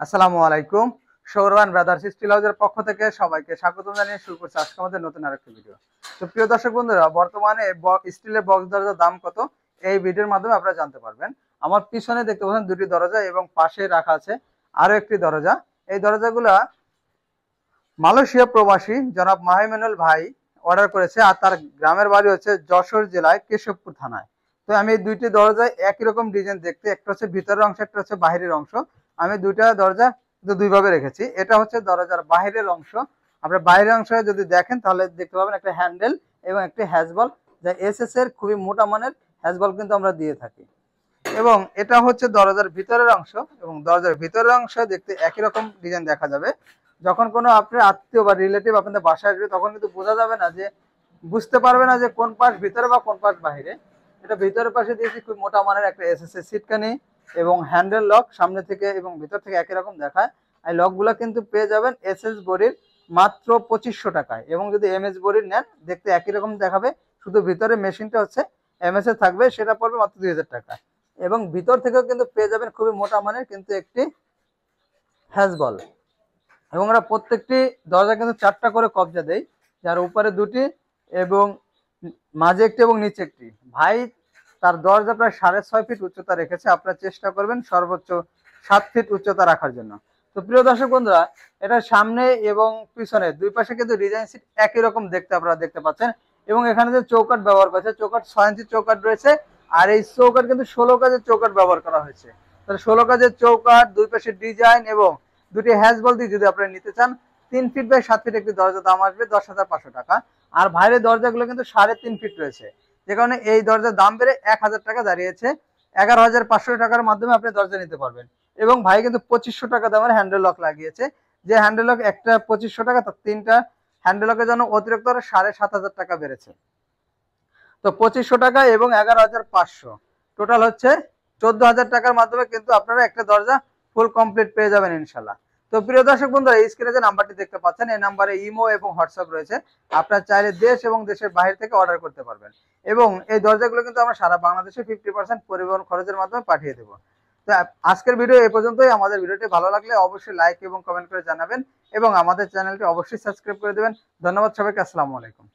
আসসালামু আলাইকুম। সৌরবান brothers still হাউসের পক্ষ থেকে সবাইকে স্বাগত জানিয়ে শুরু করছি আজকে আমাদের নতুন আরেকটি ভিডিও। তো প্রিয় দর্শক বন্ধুরা, বর্তমানে স্টিলের বক্স দরজার দাম কত এই ভিডিওর মাধ্যমে আপনারা জানতে পারবেন। আমার পিছনে দেখতে পাচ্ছেন দুটি দরজা এবং পাশে রাখা আছে আরো একটি দরজা। এই দরজাগুলা মালয়েশিয়া প্রবাসী জনাব মাহিমেনুল ভাই অর্ডার করেছে, আর তার গ্রামের বাড়ি হচ্ছে যশোর জেলায় কেশবপুর থানায়। তো আমি এই দুইটি দরজায় একই রকম ডিজাইন দেখতে, একটা হচ্ছে ভিতরের অংশ, একটা হচ্ছে বাহিরের অংশ। আমি দুইটা দরজা দুইভাবে রেখেছি। এটা হচ্ছে দরজার বাহিরের অংশ। আপনার বাইরের অংশ যদি দেখেন তাহলে দেখতে পাবেন একটা হ্যান্ডেল এবং একটি হ্যাজবল, যা এসএস এর খুবই মোটা মানের হ্যাজবল কিন্তু আমরা দিয়ে থাকি। এবং এটা হচ্ছে দরজার ভিতরের অংশ, এবং দরজার ভিতরের অংশ দেখতে একই রকম ডিজাইন দেখা যাবে। যখন কোনো আপনার আত্মীয় বা রিলেটিভ আপনাদের বাসায় আসবে তখন কিন্তু বোঝা যাবে না, যে বুঝতে পারবে না যে কোন পাশ ভিতরে বা কোন পাশ বাহিরে। এটা ভিতরের পাশে দিয়েছি খুব মোটা মানের একটা এসএসএ সিটকানি এবং হ্যান্ডেল লক, সামনে থেকে এবং ভিতর থেকে একই রকম দেখায়। এই লকগুলো কিন্তু পেয়ে যাবেন এসএস বডির মাত্র 2500 টাকায়, এবং যদি এমএস বডির নেন দেখতে একই রকম দেখাবে, শুধু ভিতরে মেশিনটা হচ্ছে এমএস এ থাকবে, সেটা পড়বে মাত্র 2000 টাকা। এবং ভিতর থেকেও কিন্তু পেয়ে যাবেন খুবই মোটা মানের কিন্তু একটি হ্যাজবল। এবং আমরা প্রত্যেকটি দরজা কিন্তু 4টা করে কবজা দেই, যার উপরে দুটি এবং মাঝে একটি এবং নিচে একটি। ভাই তার দরজা প্রায় 6.5 ফিট উচ্চতা রেখেছে, আপনারা চেষ্টা করবেন সর্বোচ্চ 7 ফিট উচ্চতা রাখার জন্য। তো প্রিয় দর্শক বন্ধুরা, এটা সামনে এবং পিছনে দুই পাশে কিন্তু ডিজাইন সিট একই রকম দেখতে আপনারা দেখতে পাচ্ছেন। এবং এখানে যে চৌকাট ব্যবহার করেছে, চৌকাট 6 ইঞ্চি চৌকাট রয়েছে, আর এই চৌকাট কিন্তু 16 কাজের চৌকাট ব্যবহার করা হয়েছে। তাহলে 16 কাজের চৌকাট, দুই পাশে ডিজাইন এবং দুটি হ্যাজবল দিয়ে যদি আপনারা নিতে চান, 3 ফিট বাই 7 ফিট একটি দরজা দাম আসবে 10,500 টাকা। আর বাইরের দরজাগুলো কিন্তু 3.5 ফিট রয়েছে, যে কারণে এই দরজার দাম বেড়ে 1000 টাকা দাঁড়িয়েছে। 11,500 টাকার মাধ্যমে আপনি দরজা নিতে পারবেন। এবং ভাই কিন্তু 2500 টাকা দামের হ্যান্ডেল লক লাগিয়েছে, যে হ্যান্ডেল লক একটা 2500 টাকা, তার 3টা হ্যান্ডেল লকের জন্য অতিরিক্ত 7,500 টাকা বেড়েছে। তো 2500 টাকা এবং 11,500 টোটাল হচ্ছে 14,000 টাকার মাধ্যমে কিন্তু আপনারা একটা দরজা ফুল কমপ্লিট পেয়ে যাবেন ইনশাল্লাহ। তো প্রিয় দর্শক বন্ধুরা, এই স্ক্রিনে যে নাম্বারটি দেখতে পাচ্ছেন, এই নাম্বারে ইমো এবং হোয়াটসঅ্যাপ রয়েছে। আপনারা চাইলে দেশ এবং দেশের বাইরে থেকে অর্ডার করতে পারবেন। এবং এই দরজাগুলো কিন্তু আমরা সারা বাংলাদেশে 50% পরিবহন খরচের মাধ্যমে পাঠিয়ে দেবো। তো আজকের ভিডিও এই পর্যন্তই। আমাদের ভিডিওটি ভালো লাগলে অবশ্যই লাইক এবং কমেন্ট করে জানাবেন, এবং আমাদের চ্যানেলটি অবশ্যই সাবস্ক্রাইব করে দেবেন। ধন্যবাদ সবাইকে। আসসালামু আলাইকুম।